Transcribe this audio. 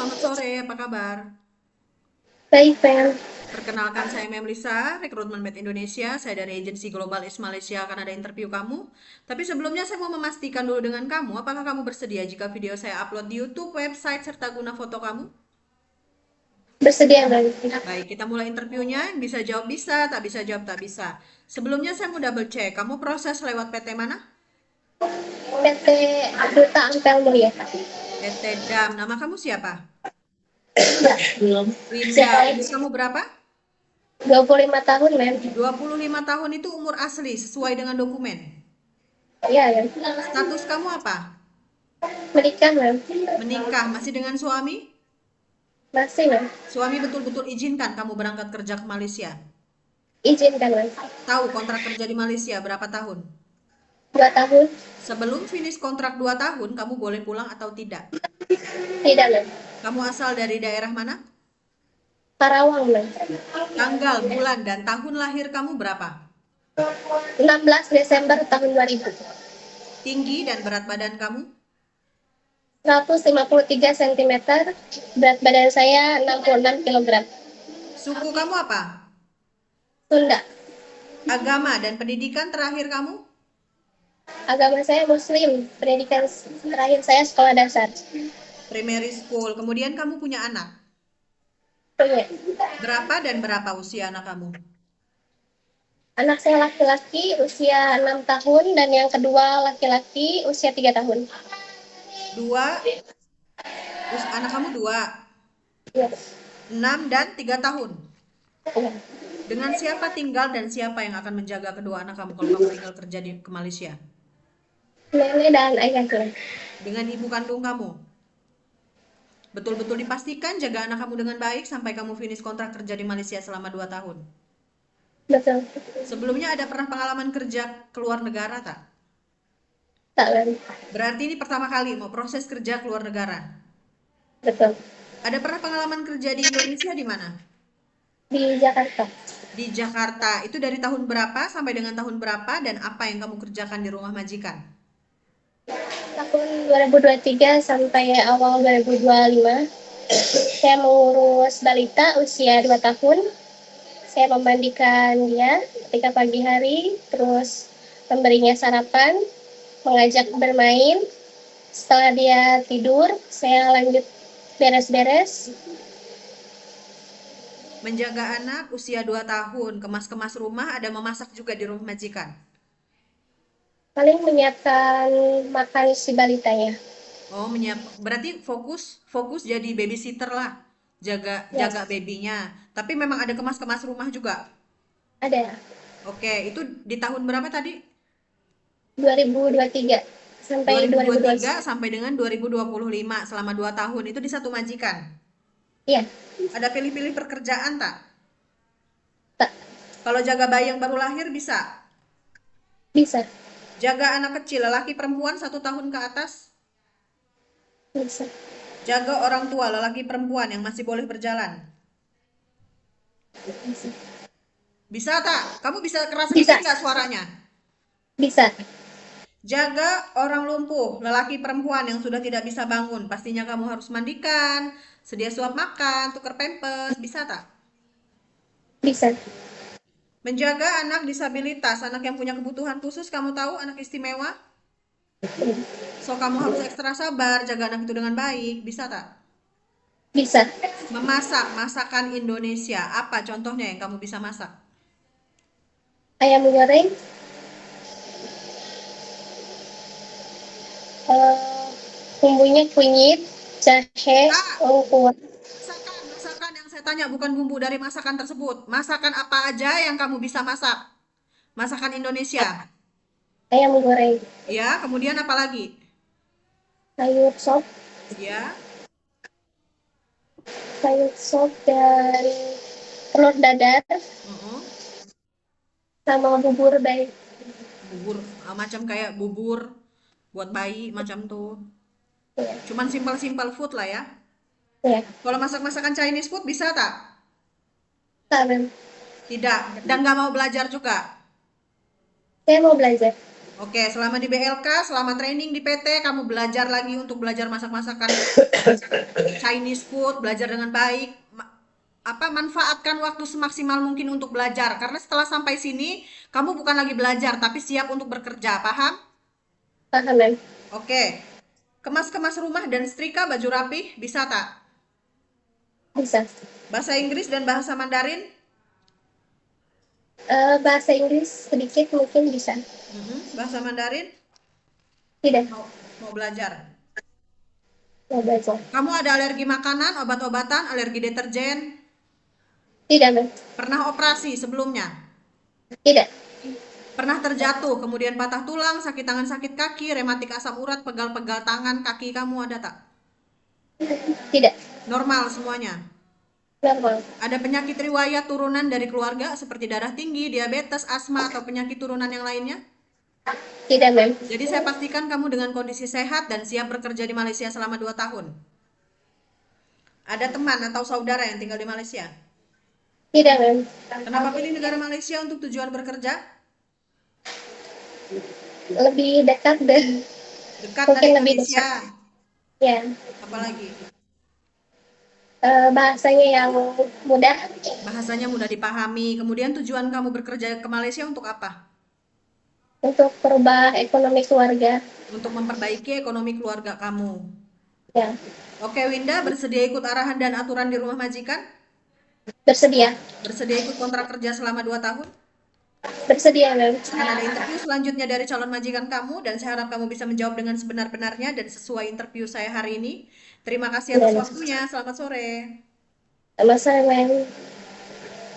selamat sore, apa kabar? Baik, Fem. Perkenalkan saya Memlisa, Rekrutmen Med Indonesia. Saya dari agensi Global East Malaysia akan ada interview kamu. Tapi sebelumnya saya mau memastikan dulu dengan kamu, apakah kamu bersedia jika video saya upload di YouTube, website, serta guna foto kamu? Bersedia, Bang. Baik, kita mulai interviewnya. Bisa jawab bisa, tak bisa jawab tak bisa. Sebelumnya saya mau double check, kamu proses lewat PT mana? PT Duta Ampel Mulia. PT DAM. Nama kamu siapa? Enggak, belum. Winda. Siapa Umur lagi? kamu berapa? 25 tahun, Mem. 25 tahun itu umur asli, sesuai dengan dokumen. Iya, Mem. Status kamu apa? Menikah, Mem. Menikah, masih dengan suami? Masih, Mem. Suami betul-betul izinkan kamu berangkat kerja ke Malaysia. Izinkan, Mem. Tahu kontrak kerja di Malaysia berapa tahun? 2 tahun. Sebelum finish kontrak 2 tahun, kamu boleh pulang atau tidak? Tidak, Mem. Kamu asal dari daerah mana? Karawang, Mem. Tanggal, bulan, dan tahun lahir kamu berapa? 16 Desember tahun 2000. Tinggi dan berat badan kamu? 153 cm. Berat badan saya 66 kilogram. Suku kamu apa? Sunda. Agama dan pendidikan terakhir kamu? Agama saya Muslim. Pendidikan terakhir saya sekolah dasar. Primary school. Kemudian kamu punya anak. Punya. Berapa dan berapa usia anak kamu? Anak saya laki-laki usia 6 tahun dan yang kedua laki-laki usia 3 tahun. Dua, anak kamu dua, Ya. 6 dan 3 tahun. Ya. Dengan siapa tinggal dan siapa yang akan menjaga kedua anak kamu kalau kamu tinggal kerja ke Malaysia? Nenek dan ayahku. Dengan ibu kandung kamu. Betul-betul dipastikan jaga anak kamu dengan baik sampai kamu finish kontrak kerja di Malaysia selama 2 tahun. Betul. Sebelumnya ada pernah pengalaman kerja keluar negara tak? Tak kan? Berarti ini pertama kali mau proses kerja keluar negara. Betul. Ada pernah pengalaman kerja di Indonesia di mana? Di Jakarta. Di Jakarta. Itu dari tahun berapa sampai dengan tahun berapa dan apa yang kamu kerjakan di rumah majikan? Tahun 2023 sampai awal 2025 saya mengurus balita usia 2 tahun. Saya memandikan dia ketika pagi hari, terus memberinya sarapan, mengajak bermain. Setelah dia tidur, saya lanjut beres-beres. Menjaga anak usia 2 tahun, kemas-kemas rumah, ada memasak juga di rumah majikan. Paling menyiapkan makan si balitanya. Oh, berarti fokus fokus jadi babysitter lah. Jaga jaga Yes, babynya. Tapi memang ada kemas-kemas rumah juga. ada. Oke, itu di tahun berapa tadi? 2023 sampai 2023 2021. sampai dengan 2025 selama 2 tahun itu di satu majikan. Iya, Ada pilih-pilih pekerjaan tak? tak Kalau jaga bayi yang baru lahir bisa. bisa, Jaga anak kecil, lelaki perempuan 1 tahun ke atas. bisa, Jaga orang tua, lelaki perempuan yang masih boleh berjalan. bisa, Bisa tak? Kamu bisa keras sedikit bisa, nggak suaranya? bisa, Jaga orang lumpuh, lelaki perempuan yang sudah tidak bisa bangun. Pastinya kamu harus mandikan, sedia suap makan, tuker pampers, bisa tak? bisa. Menjaga anak disabilitas, anak yang punya kebutuhan khusus, kamu tahu anak istimewa? So, kamu harus ekstra sabar, jaga anak itu dengan baik, bisa tak? Bisa. Memasak, masakan Indonesia, apa contohnya yang kamu bisa masak? Ayam goreng, eh, bumbunya kunyit, jahe, Tak, lengkuas. masakan yang saya tanya bukan bumbu dari masakan tersebut. Masakan apa aja yang kamu bisa masak? Masakan Indonesia. Ayam goreng, Ya, kemudian apa lagi? sayur sop, Ya, sayur sop dan telur dadar mm-mm. sama bubur bayi. Bubur, macam kayak bubur buat bayi macam tuh. Ya, Cuman simpel-simpel food lah ya. ya. Kalau masak-masakan Chinese food bisa tak? Saben. Tidak, dan nggak mau belajar juga. Saya mau belajar. Oke, selama di BLK, selama training di PT, kamu belajar lagi untuk belajar masak-masakan Chinese food, belajar dengan baik. Manfaatkan waktu semaksimal mungkin untuk belajar. Karena setelah sampai sini, kamu bukan lagi belajar, tapi siap untuk bekerja. Paham? Paham, Mem. Oke. Kemas-kemas rumah dan setrika baju rapih, bisa tak? Bisa. Bahasa Inggris dan bahasa Mandarin? Bahasa Inggris sedikit mungkin bisa. Bahasa Mandarin? Tidak, Mau, mau belajar. mau belajar. Kamu ada alergi makanan, obat-obatan, alergi deterjen? Tidak, Mem. Pernah operasi sebelumnya? Tidak, Pernah terjatuh, kemudian patah tulang, sakit tangan, sakit kaki, rematik asam urat, pegal-pegal tangan, kaki kamu ada tak? tidak. Normal semuanya. Normal. Ada penyakit riwayat turunan dari keluarga seperti darah tinggi, diabetes, asma, atau penyakit turunan yang lainnya? Tidak, Mem. Jadi saya pastikan kamu dengan kondisi sehat dan siap bekerja di Malaysia selama 2 tahun. Ada teman atau saudara yang tinggal di Malaysia? Tidak, Mem. Kenapa pilih negara Malaysia untuk tujuan bekerja? Lebih dekat dan Dekat dari mungkin lebih Indonesia. dekat. Ya, Apalagi? bahasanya yang mudah. Bahasanya mudah dipahami. Kemudian tujuan kamu bekerja ke Malaysia untuk apa? Untuk merubah ekonomi keluarga. Untuk memperbaiki ekonomi keluarga kamu. Ya, Oke, Winda, bersedia ikut arahan dan aturan di rumah majikan? bersedia. Bersedia ikut kontrak kerja selama 2 tahun? Bersedia, Mem. Akan ada interview selanjutnya dari calon majikan kamu dan saya harap kamu bisa menjawab dengan sebenar-benarnya dan sesuai interview saya hari ini. Terima kasih atas Dan waktunya. Selamat sore. sama-sama, Mem.